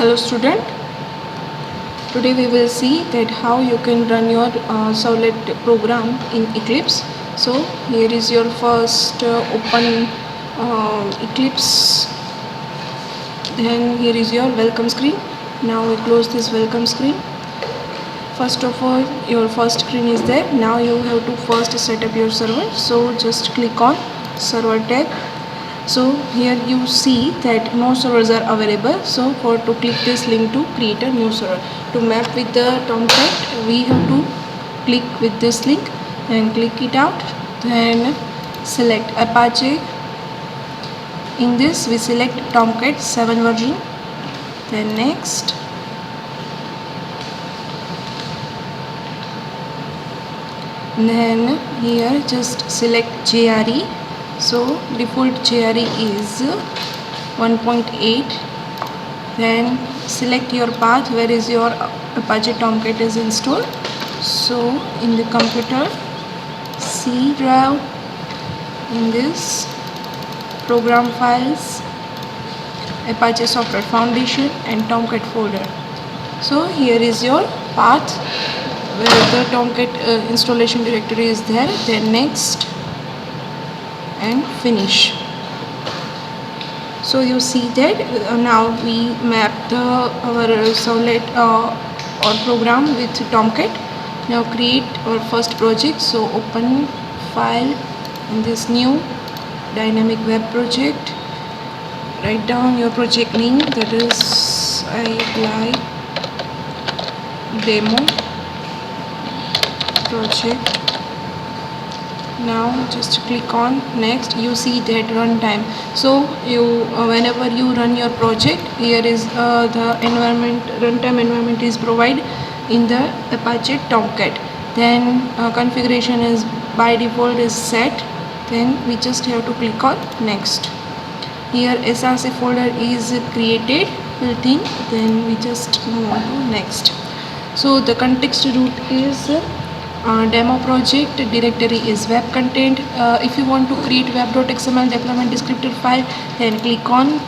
Hello student, today we will see that how you can run your Servlet program in Eclipse. So here is your first open Eclipse, then here is your welcome screen. Now we close this welcome screen. First of all, your first screen is there. Now you have to first set up your server. So just click on server tab. So here you see that no servers are available. So to click this link to create a new server. To map with the Tomcat, we have to click with this link and click it out. Then select Apache. In this we select Tomcat 7 version. Then next. Then here just select JRE. So default JRE is 1.8. Then select your path where is your Apache Tomcat is installed. So in the computer C drive, in this program files, Apache Software Foundation and Tomcat folder. So here is your path where the Tomcat installation directory is there. Then next and finish. So you see that now we map our Servlet or program with Tomcat. Now create our first project. So open file in this new dynamic web project. Write down your project name, that is I like demo project. Now just click on next. You see that runtime. So you whenever you run your project, here is the environment, runtime environment is provided in the Apache Tomcat. Then configuration is by default is set. Then we just have to click on next. Here SRC folder is created built in. Then we just move on to next. So the context root is demo project, directory is web content. If you want to create web.xml deployment descriptor file, then click on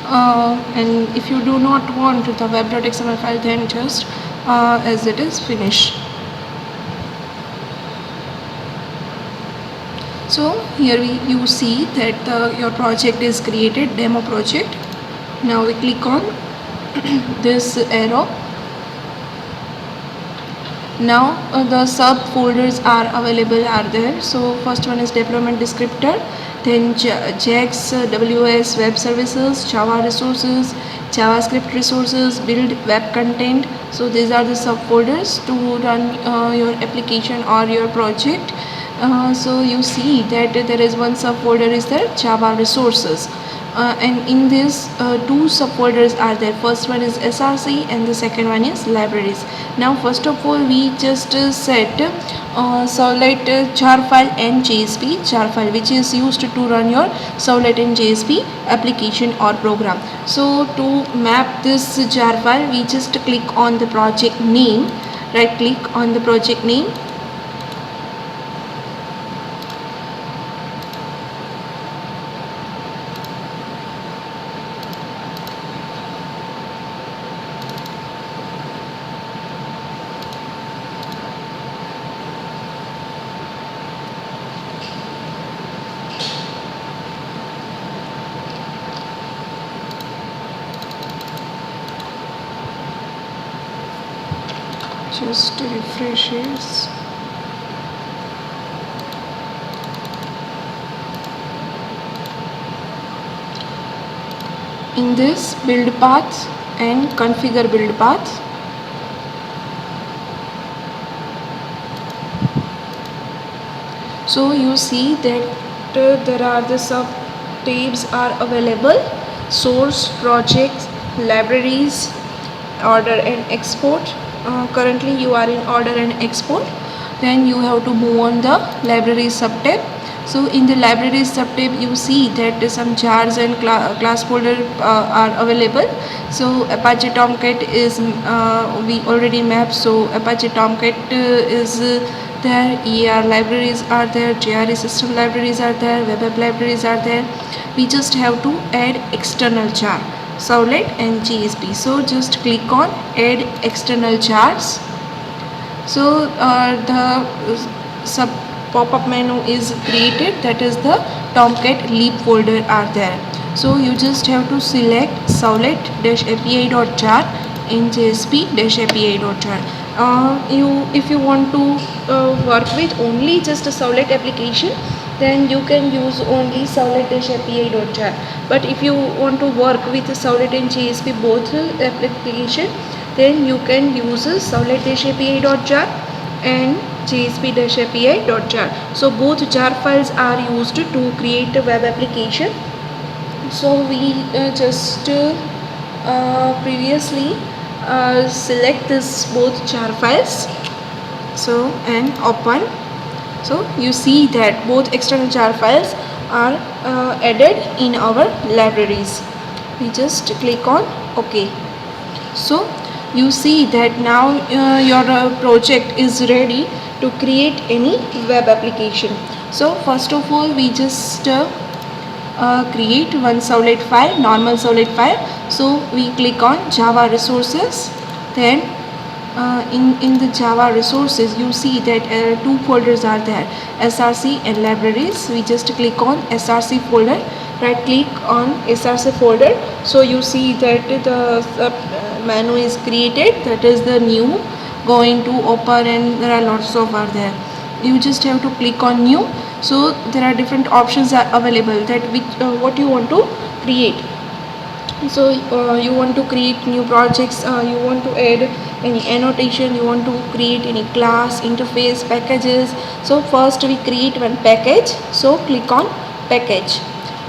and if you do not want the web.xml file, then just as it is finish. So here you see that your project is created, demo project. Now we click on this arrow. Now the subfolders are available are there. So first one is deployment descriptor, then JAX, WS, web services, Java resources, JavaScript resources, build web content. So these are the subfolders to run your application or your project. So you see that there is one subfolder is there, Java resources. And in this two subfolders are there. First one is SRC and the second one is libraries. Now first of all we just set Servlet jar file and JSP jar file, which is used to run your Servlet and JSP application or program. So to map this jar file, we just click on the project name, right click on the project name. Just refreshes. In this build path and configure build path. So you see that there are the sub tabs are available: source, projects, libraries, order and export. Currently you are in order and export. Then you have to move on the libraries subtab. So in the libraries subtab you see that some jars and class folder are available. So Apache Tomcat is we already mapped. So Apache Tomcat is there, ER libraries are there, JRE system libraries are there, web app libraries are there. We just have to add external jar. Servlet and JSP. So just click on add external jars. So the sub pop-up menu is created, that is the Tomcat Leap folder are there. So you just have to select servlet-api.jar in JSP-api.jar. If you want to work with only just a servlet application, then you can use only servlet-api.jar. But if you want to work with servlet and JSP both application, then you can use servlet-api.jar and JSP-api.jar. So both jar files are used to create a web application. So we just previously select this both jar files, so and open. So you see that both external jar files are added in our libraries. We just click on OK. So you see that now your project is ready to create any web application. So first of all, we just create one servlet file, normal servlet file. So we click on Java resources. Then in the Java resources, you see that two folders are there, SRC and libraries. We just click on SRC folder, right click on SRC folder. So you see that the menu is created, that is the new going to open, and there are lots of are there. You just have to click on new. So there are different options are available, that which what you want to create. So you want to create new projects, you want to add any annotation, you want to create any class, interface, packages. So first we create one package. So click on package.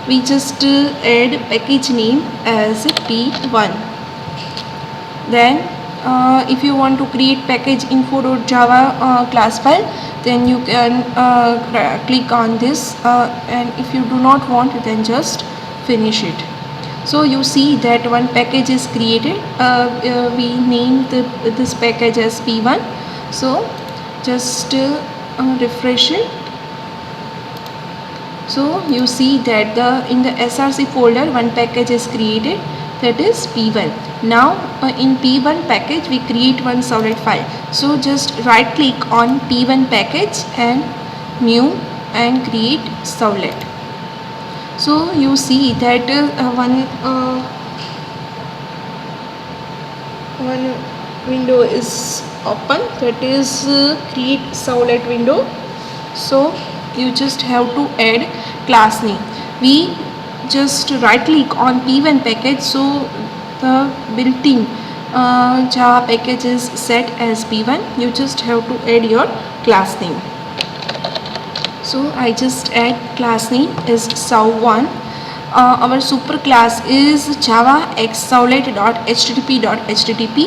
We just add package name as P1. Then if you want to create package info.java class file, then you can click on this, and if you do not want, then just finish it. So you see that one package is created. We named this package as P1. So just refresh it. So you see that in the SRC folder one package is created, that is P1. Now in P1 package we create one servlet file. So just right click on P1 package and new and create servlet. So you see that one window is open, that is create servlet window. So you just have to add class name. We just right click on P1 package, so the built-in Java package is set as P1. You just have to add your class name. So I just add class name is Sav1. Our super class is Java X servlet.http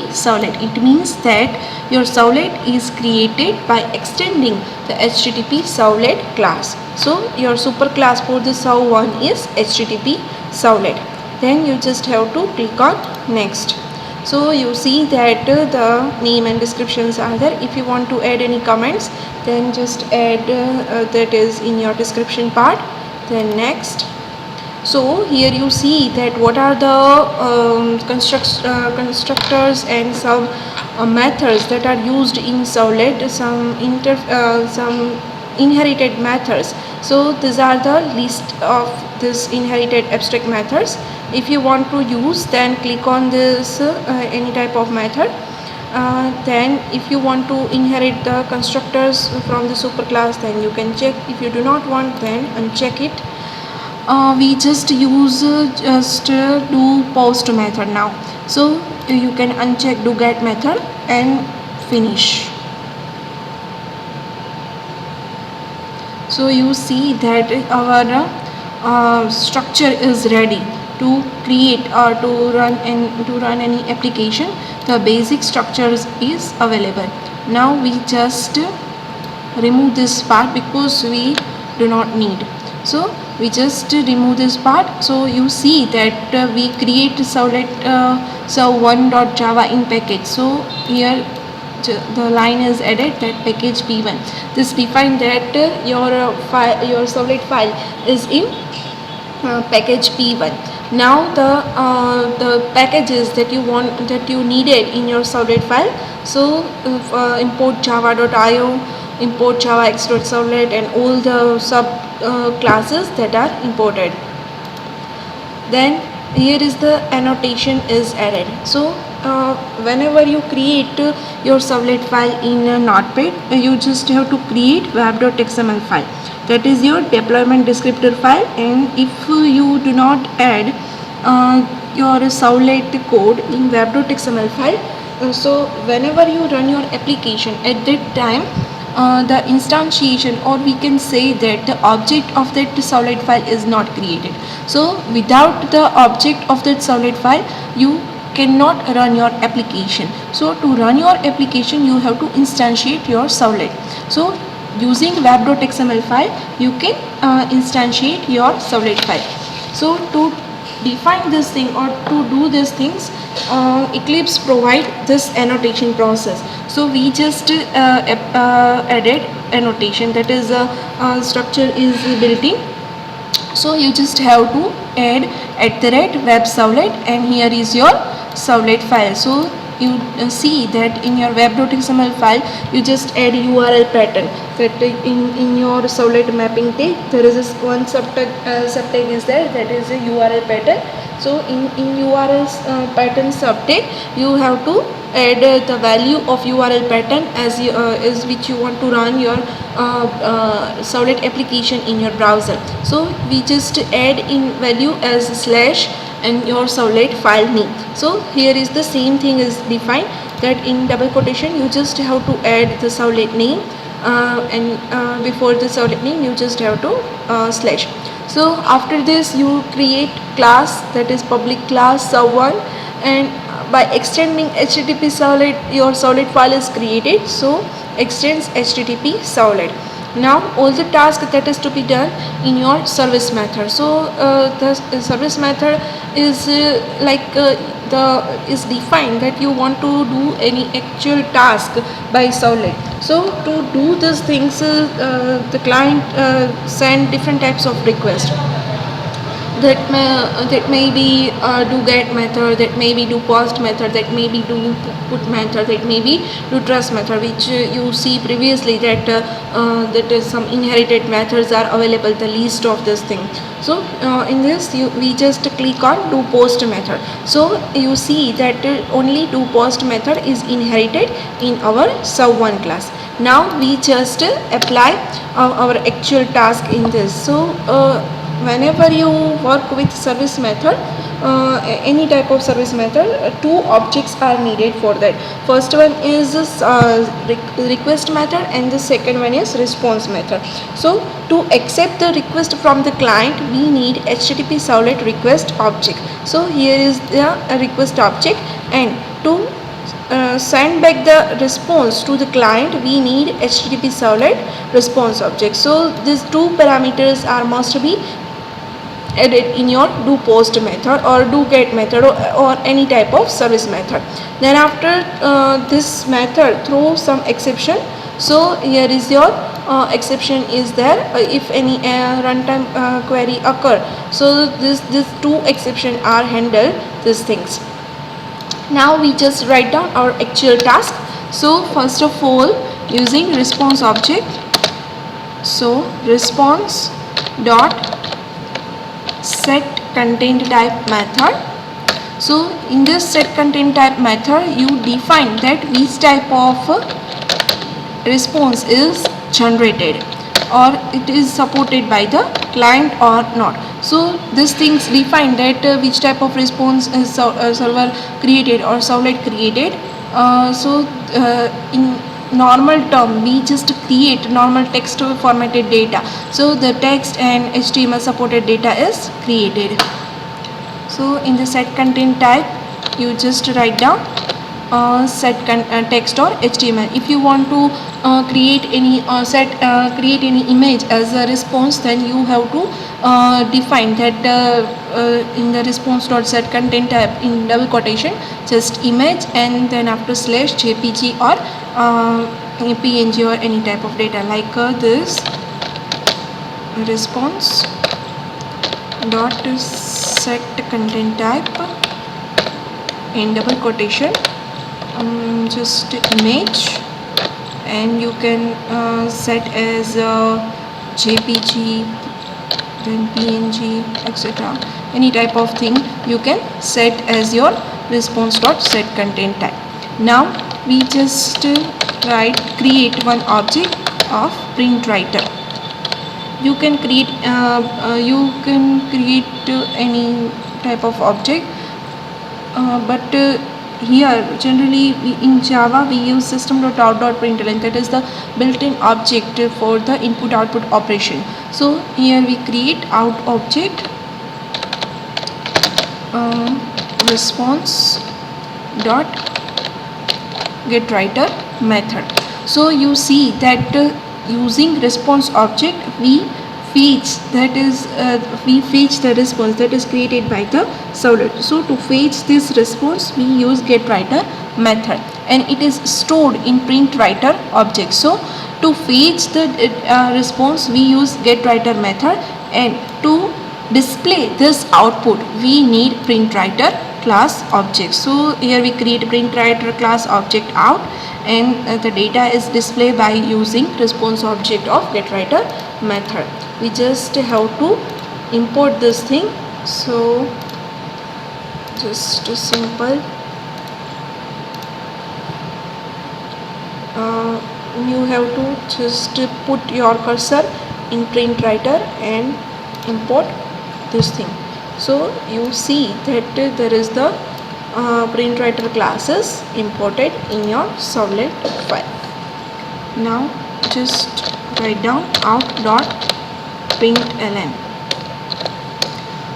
servlet. It means that your servlet is created by extending the HTTP servlet class. So your super class for the Sav1 is HTTP servlet. Then you just have to click on next. So you see that the name and descriptions are there. If you want to add any comments, then just add that is in your description part. Then next. So here you see that what are the constructors and some methods that are used in servlet, some inherited methods. So these are the list of this inherited abstract methods. If you want to use, then click on this any type of method. Then if you want to inherit the constructors from the superclass, then you can check. If you do not want, then uncheck it. We just use do post method now. So you can uncheck do get method and finish. So you see that our structure is ready to create or to run any application. The basic structures is available. Now we just remove this part because we do not need. So we just remove this part. So you see that we create servlet serv1.java in package. So here the line is added that package P1. This define that your servlet file is in package P1. Now the packages that you want, that you needed in your Servlet file. So import java.io, import javax.servlet, and all the sub classes that are imported. Then here is the annotation is added. So whenever you create your Servlet file in Notepad, you just have to create web.xml file. That is your deployment descriptor file. And if you do not add your Servlet code in web.xml file, so whenever you run your application, at that time the instantiation, or we can say that the object of that Servlet file is not created. So without the object of that Servlet file, you cannot run your application. So to run your application, you have to instantiate your Servlet. So using web.xml file, you can instantiate your Servlet file. So to define this thing, or to do these things, Eclipse provide this annotation process. So we just added annotation, that is structure is built in. So you just have to add @web-servlet, and here is your Servlet file. So you see that in your web.xml file, you just add URL pattern, that in your Servlet mapping tag there is this one subtag is there, that is a URL pattern. So in URL pattern subtag, you have to add the value of URL pattern as is which you want to run your Servlet application in your browser. So we just add in value as slash and your Servlet file name. So here is the same thing is defined, that in double quotation you just have to add the Servlet name, and before the Servlet name you just have to slash. So after this you create class, that is public class server, and by extending HTTP Servlet, your Servlet file is created. So extends HTTP Servlet. Now all the tasks that is to be done in your service method. So the service method is is defined that you want to do any actual task by Servlet. So to do these things, the client send different types of requests. That may be do get method, that may be do post method, that may be do put method, that may be do trust method, which you see previously that that is some inherited methods are available, the list of this thing. So in this we just click on do post method. So you see that only do post method is inherited in our serve1 class. Now we just apply our actual task in this. So whenever you work with service method, any type of service method, two objects are needed for that. First one is request method, and the second one is response method. So to accept the request from the client, we need HTTP Servlet request object. So here is the request object, and to send back the response to the client, we need HTTP Servlet response object. So these two parameters are must be added in your do post method or do get method, or any type of service method. Then after this method throw some exception. So here is your exception is there if any runtime query occur. So this two exception are handled these things. Now we just write down our actual task. So first of all, using response object, so response dot set content type method. So in this set content type method, you define that which type of response is generated, or it is supported by the client or not. So these things define that which type of response is server created or Servlet created. In normal term, we just create normal text formatted data. So the text and HTML supported data is created. So in the set content type, you just write down set text or HTML. If you want to create any create any image as a response, then you have to define that in the response dot set content type in double quotation just image, and then after slash JPG or PNG or any type of data like this response dot set content type in double quotation, just image, and you can set as JPG, then PNG, etc. Any type of thing you can set as your response.set content type. Now we just create one object of print writer. You can create any type of object, but here generally in Java we use system.out.println, that is the built-in object for the input output operation. So here we create out object response dot get writer method. So you see that using response object we fetch the response that is created by the servlet. So to fetch this response we use get writer method, and it is stored in print writer object. So to fetch the response we use get writer method, and to display this output we need print writer class object. So here we create print writer class object out, and the data is displayed by using response object of get writer method. We just have to import this thing. So just a simple you have to just put your cursor in print writer and import this thing. So you see that there is the print writer classes imported in your servlet file. Now just write down out.println.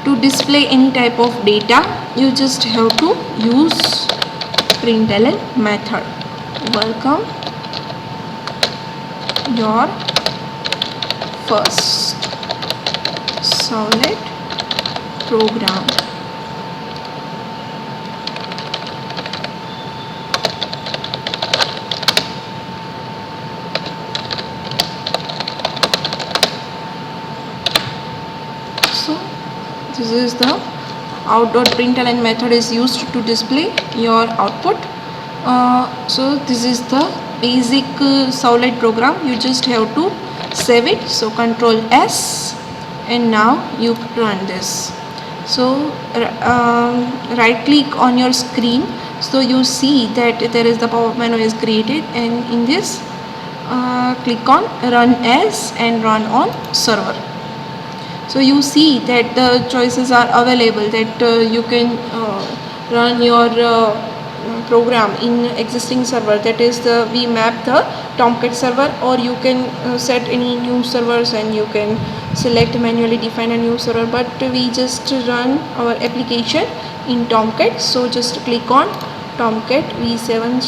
To display any type of data you just have to use println method. Welcome your first servlet program. So this is the out.println method is used to display your output. So this is the basic servlet program. You just have to save it. So Control S, and now you run this. So right click on your screen. So you see that there is the pop-up menu is created, and in this click on run as and run on server. So you see that the choices are available, that you can run your program in existing server, that is we map the Tomcat server, or you can set any new servers and you can select manually define a new server, but we just run our application in Tomcat. So just click on Tomcat v7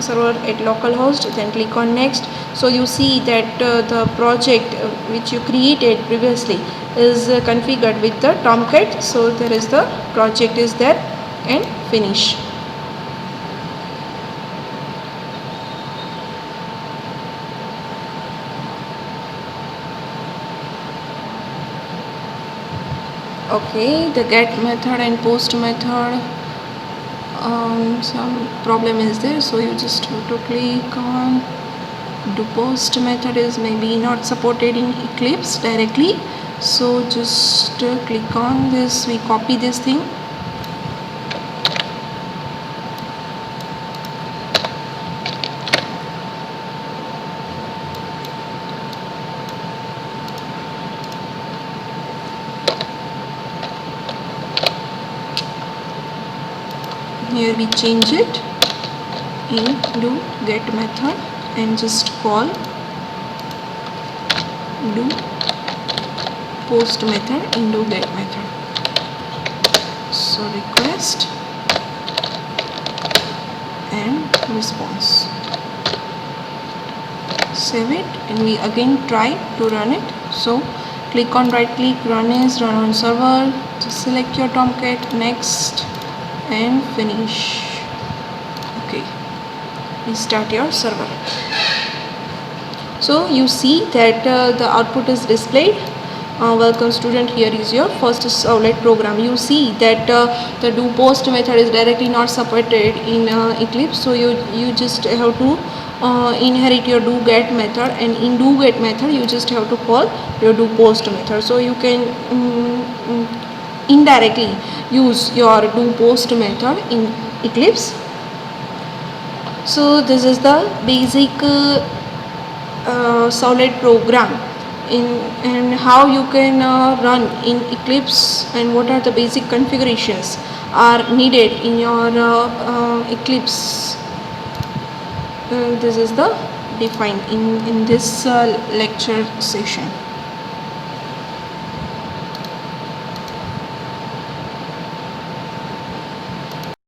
server at localhost, then click on next. So you see that the project which you created previously is configured with the Tomcat. So there is the project is there, and finish. Okay, the get method and post method, some problem is there, so you just have to click on do post method is maybe not supported in Eclipse directly. So just click on this, we copy this thing, here we change it into get method and just call do post method into get method. So request and response, save it, and we again try to run it. So click on right click, run as, run on server, just select your Tomcat, next, and finish. Okay, restart your server. So you see that the output is displayed. Welcome student, here is your first Servlet program. You see that the do post method is directly not supported in Eclipse, so you just have to inherit your do get method, and in do get method you just have to call your do post method. So you can indirectly use your do post method in Eclipse. So this is the basic Servlet program and how you can run in Eclipse, and what are the basic configurations are needed in your Eclipse. This is the defined in this lecture session.